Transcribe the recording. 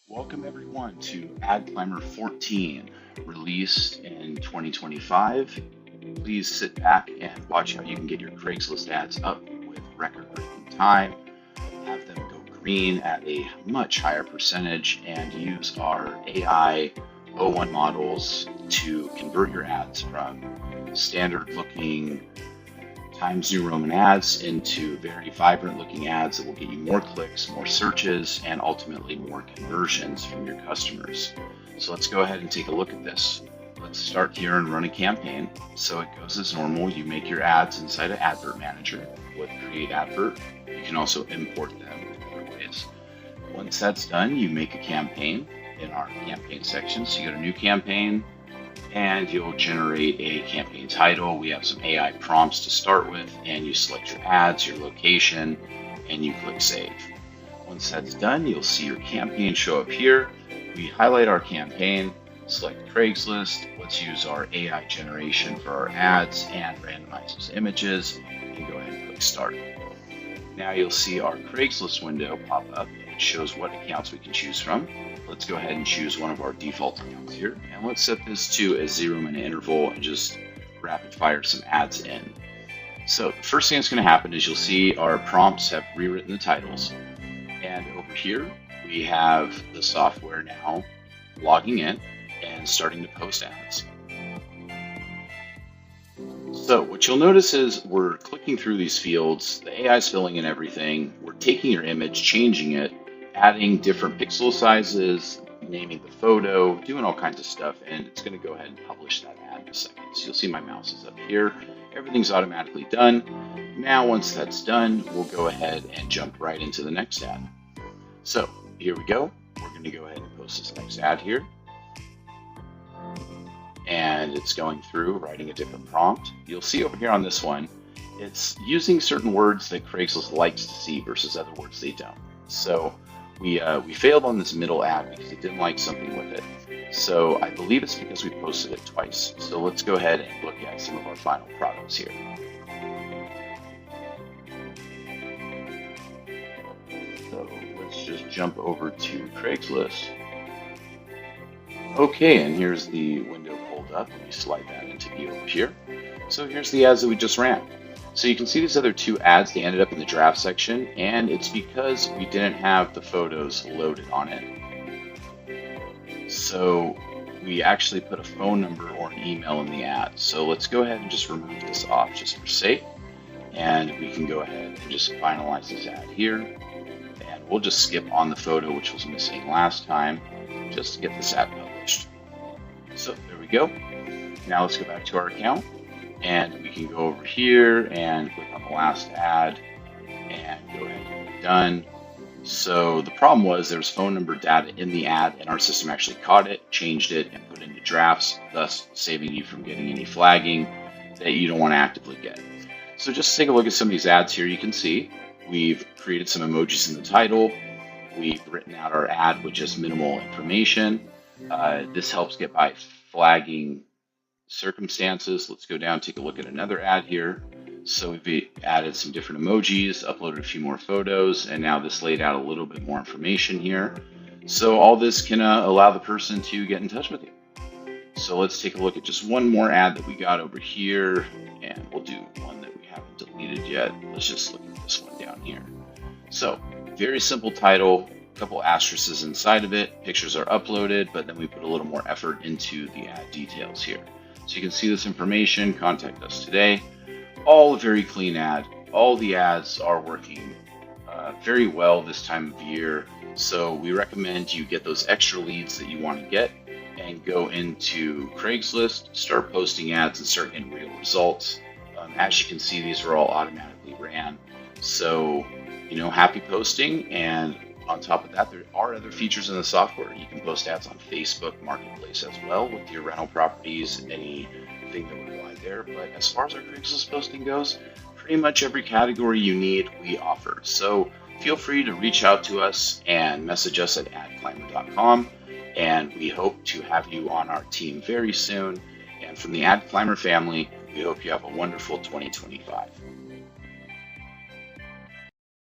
Welcome everyone to AdClimber 14, released in 2025. Please sit back and watch how you can get your Craigslist ads up with record-breaking time, have them go green at a much higher percentage, and use our AI O1 models to convert your ads from standard-looking Times New Roman ads into very vibrant looking ads that will get you more clicks, more searches, and ultimately more conversions from your customers. So let's go ahead and take a look at this. Let's start here and run a campaign. So it goes as normal. You make your ads inside of Advert Manager with Create Advert. You can also import them in other ways. Once that's done, you make a campaign in our campaign section. So you go to New Campaign, and you'll generate a campaign title. We have some AI prompts to start with, and you select your ads, your location, and you click Save. Once that's done, you'll see your campaign show up here. We highlight our campaign, select Craigslist. Let's use our AI generation for our ads and randomize those images, and go ahead and click Start. Now you'll see our Craigslist window pop up, which shows what accounts we can choose from. Let's go ahead and choose one of our default accounts here, and let's set this to a 0-minute interval and just rapid fire some ads in. So the first thing that's going to happen is you'll see our prompts have rewritten the titles, and over here we have the software now logging in and starting to post ads. So what you'll notice is we're clicking through these fields, the AI is filling in everything, we're taking your image, changing it, adding different pixel sizes, naming the photo, doing all kinds of stuff, and it's going to go ahead and publish that ad in a second. So you'll see my mouse is up here. Everything's automatically done. Now once that's done, we'll go ahead and jump right into the next ad. So here we go. We're going to go ahead and post this next ad here. And it's going through, writing a different prompt. You'll see over here on this one, it's using certain words that Craigslist likes to see versus other words they don't. So we failed on this middle ad because it didn't like something with it. So I believe it's because we posted it twice. So let's go ahead and look at some of our final products here. So let's just jump over to Craigslist. Okay, and here's the window pulled up. Let me slide that into view over here. So here's the ads that we just ran. So you can see these other two ads, they ended up in the draft section, and it's because we didn't have the photos loaded on it. So we actually put a phone number or an email in the ad. So let's go ahead and just remove this off just for sake. And we can go ahead and just finalize this ad here. And we'll just skip on the photo, which was missing last time, just to get this ad published. So there we go. Now let's go back to our account. And we can go over here and click on the last ad and go ahead and click done. So the problem was there was phone number data in the ad, and our system actually caught it, changed it, and put it into drafts, thus saving you from getting any flagging that you don't want to actively get. So just take a look at some of these ads here. You can see we've created some emojis in the title. We've written out our ad with just minimal information. This helps get by flagging circumstances. Let's go down, take a look at another ad here. So we've added some different emojis, uploaded a few more photos, and now this laid out a little bit more information here. So all this can allow the person to get in touch with you. So let's take a look at just one more ad that we got over here, and we'll do one that we haven't deleted yet. Let's just look at this one down here. So very simple title, a couple asterisks inside of it, pictures are uploaded, but then we put a little more effort into the ad details here. So you can see this information, contact us today. All a very clean ad. All the ads are working very well this time of year. So we recommend you get those extra leads that you want to get and go into Craigslist, start posting ads and start getting real results. As you can see, these are all automatically ran. So, happy posting. And on top of that, there are other features in the software. You can post ads on Facebook Marketplace as well with your rental properties, anything that would apply there. But as far as our Craigslist posting goes, pretty much every category you need, we offer. So feel free to reach out to us and message us at adclimber.com. And we hope to have you on our team very soon. And from the AdClimber family, we hope you have a wonderful 2025.